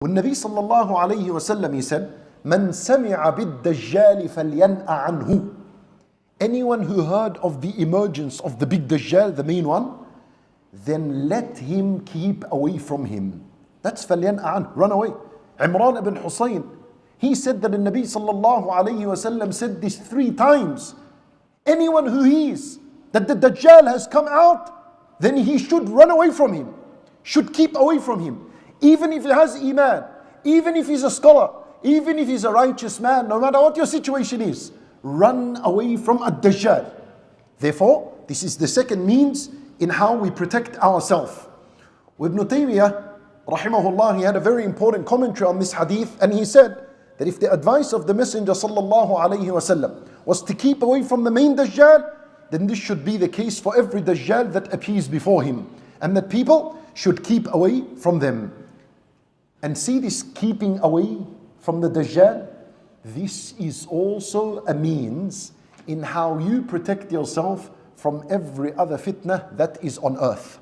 والنبي صلى الله عليه وسلم he said, من سمع بالدجال فلينأ عنه. Anyone who heard of the emergence of the big Dajjal, the main one, then let him keep away from him. That's فلينأ عنه, run away. Imran ibn Husayn, he said that the Nabi sallallahu alayhi wasallam said this 3 times. Anyone who hears that the Dajjal has come out, then he should run away from him, should keep away from him. Even if he has iman, even if he's a scholar, even if he's a righteous man, no matter what your situation is, run away from a Dajjal. Therefore, this is the second means in how we protect ourselves. Ibn Taymiyyah, rahimahullah, he had a very important commentary on this hadith, and he said that if the advice of the Messenger sallallahu alayhi wasallam was to keep away from the main Dajjal, then this should be the case for every Dajjal that appears before him, and that people should keep away from them. And see, this keeping away from the Dajjal, this is also a means in how you protect yourself from every other fitnah that is on earth.